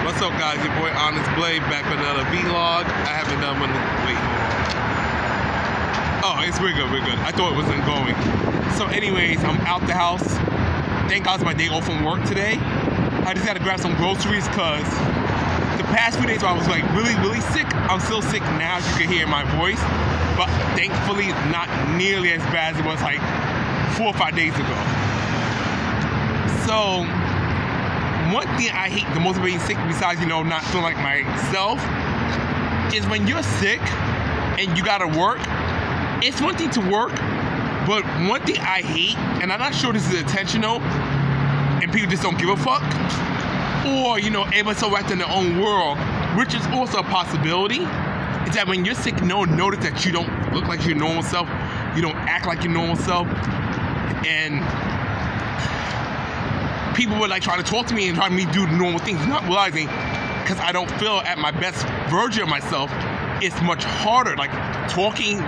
What's up, guys? Your boy Onyxe back with another vlog. I haven't done one. Wait. Oh, we're good. I thought it wasn't going. So, anyways, I'm out the house. Thank God it's my day off from work today. I just had to grab some groceries because the past few days I was like really sick. I'm still sick now, as you can hear in my voice, but thankfully not nearly as bad as it was like 4 or 5 days ago. So one thing I hate the most about being sick, besides not feeling like myself, is when you're sick and you gotta work. It's one thing to work, but one thing I hate, and I'm not sure this is intentional, and people just don't give a fuck, or everyone's so wrapped in their own world, which is also a possibility, is that when you're sick, no one notice that you don't look like your normal self, you don't act like your normal self, and people would try to talk to me and try to me do normal things, not realizing, because I don't feel at my best version of myself, it's much harder. Like, talking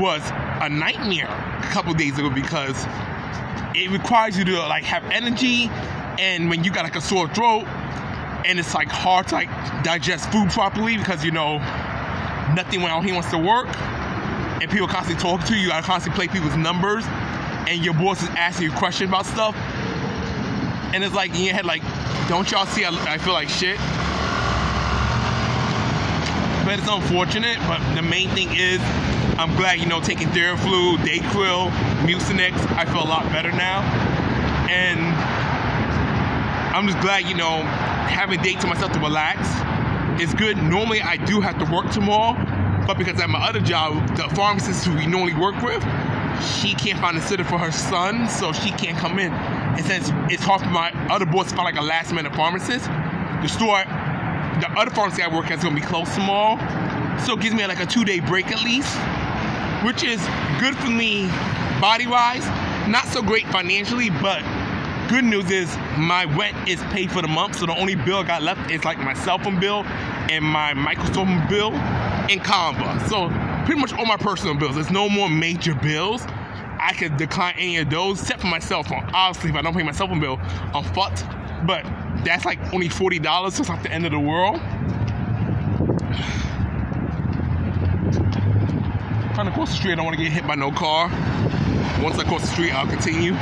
was a nightmare a couple days ago because it requires you to have energy, and when you got a sore throat and it's hard to digest food properly because nothing around here wants to work, and people constantly talking to you, you gotta constantly play people's numbers, and your boss is asking you questions about stuff, and it's in your head don't y'all see I feel like shit? But it's unfortunate. But the main thing is, I'm glad, taking Theraflu, Dayquil, Mucinex, I feel a lot better now. And I'm just glad, having a day to myself to relax is good. Normally, I do have to work tomorrow, but because at my other job, the pharmacist who we normally work with, she can't find a sitter for her son, so she can't come in. And since it's hard for my other boss to find a last-minute pharmacist, the other pharmacy I work at is going to be closed tomorrow, so it gives me a 2-day break at least, which is good for me body-wise, not so great financially, but good news is my rent is paid for the month, so the only bill I got left is my cell phone bill and my Microsoft bill and Canva. So pretty much all my personal bills. There's no more major bills. I could decline any of those except for my cell phone. Obviously, if I don't pay my cell phone bill, I'm fucked. But that's only $40, so it's not the end of the world. Trying to cross the street, I don't want to get hit by no car. Once I cross the street, I'll continue.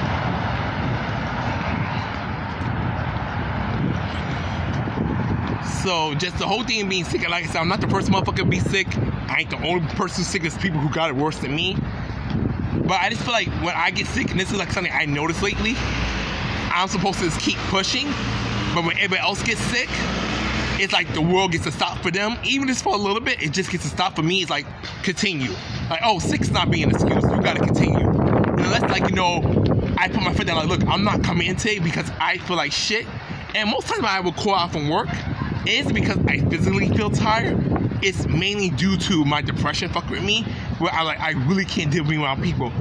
So just the whole thing of being sick, like I said, I'm not the first motherfucker to be sick. I ain't the only person sick. There's people who got it worse than me. But I just feel like when I get sick, and this is something I noticed lately, I'm supposed to just keep pushing. But when everybody else gets sick, it's the world gets to stop for them. Even just for a little bit, it just gets to stop for me. It's continue. Oh, sick's not being an excuse. You gotta continue. Unless I put my foot down, look, I'm not coming in today because I feel like shit. And most times when I will call out from work, it's because I physically feel tired. It's mainly due to my depression fucking with me, where I really can't deal with being around people.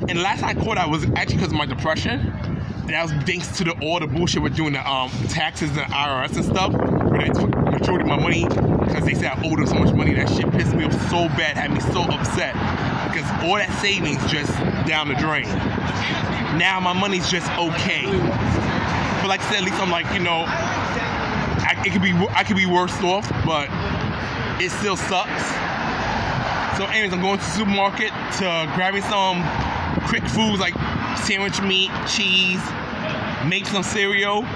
And last time I called out was actually because of my depression. And that was thanks to all the bullshit with doing the taxes and IRS and stuff, where they took the majority of my money because they said I owed them so much money. That shit pissed me off so bad, had me so upset, because all that savings just down the drain. Now my money's just okay. But like I said, at least I'm I could be worse off, but it still sucks. So anyways, I'm going to the supermarket to grab me some quick foods like sandwich meat, cheese, make some cereal,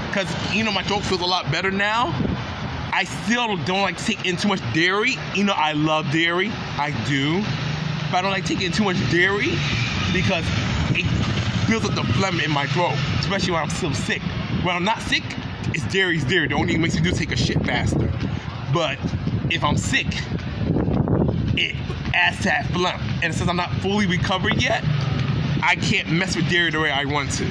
because my throat feels a lot better now. I still don't like to take in too much dairy. I love dairy, I do, but I don't like taking in too much dairy because it builds up the phlegm in my throat, especially when I'm still sick. When I'm not sick, it's dairy's dairy. The only thing it makes me do is take a shit faster. But if I'm sick, it adds to that phlegm. And since I'm not fully recovered yet, I can't mess with dairy the way I want to.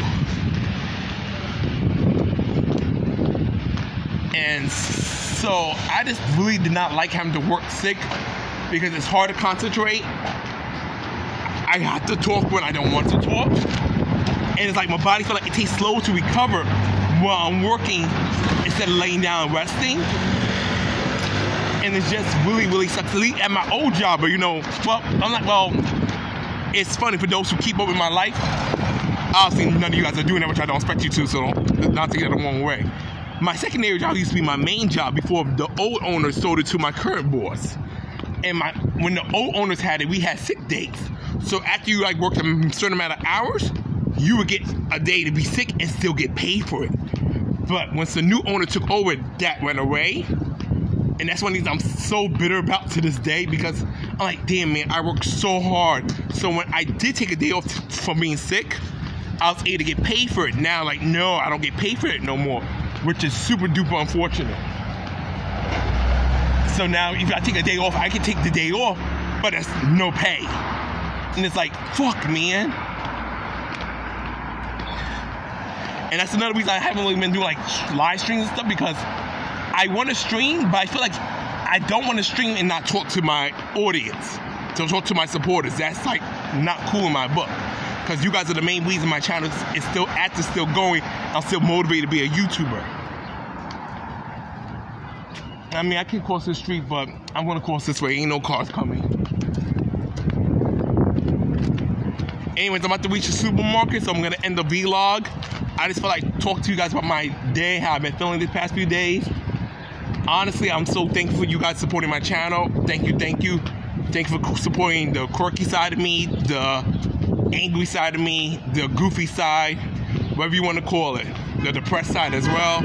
And so I just really did not like having to work sick because it's hard to concentrate. I have to talk when I don't want to talk. And it's my body feels it takes slow to recover while I'm working instead of laying down and resting. And it's just really sucks. At my old job, but it's funny for those who keep up with my life. Obviously, none of you guys are doing that, which I don't expect you to, so don't take it the wrong way. my secondary job used to be my main job before the old owner sold it to my current boss. And when the old owners had it, we had sick days. So after you like worked a certain amount of hours, you would get a day to be sick and still get paid for it. But once the new owner took over, that went away. And that's one of the things I'm so bitter about to this day, because I'm like, damn man, I worked so hard. So when I did take a day off from being sick, I was able to get paid for it. Now, like, no, I don't get paid for it no more, which is super duper unfortunate. So now if I take a day off, I can take the day off, but that's no pay. And it's like, fuck, man. And that's another reason I haven't really been doing like live streams and stuff, because I want to stream, but I feel like I don't want to stream and not talk to my audience, to talk to my supporters. That's like not cool in my book, because you guys are the main reason my channel is still active, still going. I'm still motivated to be a YouTuber. I mean, I can cross this street, but I'm going to cross this way. Ain't no cars coming. Anyways, I'm about to reach the supermarket, so I'm going to end the vlog. I just feel like talking to you guys about my day, how I've been feeling these past few days. Honestly, I'm so thankful for you guys supporting my channel. Thank you, thank you. Thank you for supporting the quirky side of me, the angry side of me, the goofy side, whatever you want to call it. The depressed side as well.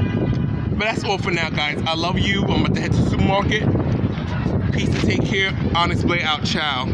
But that's all for now, guys. I love you. I'm about to head to the supermarket. Peace and take care. Onyxe Blade out. Ciao.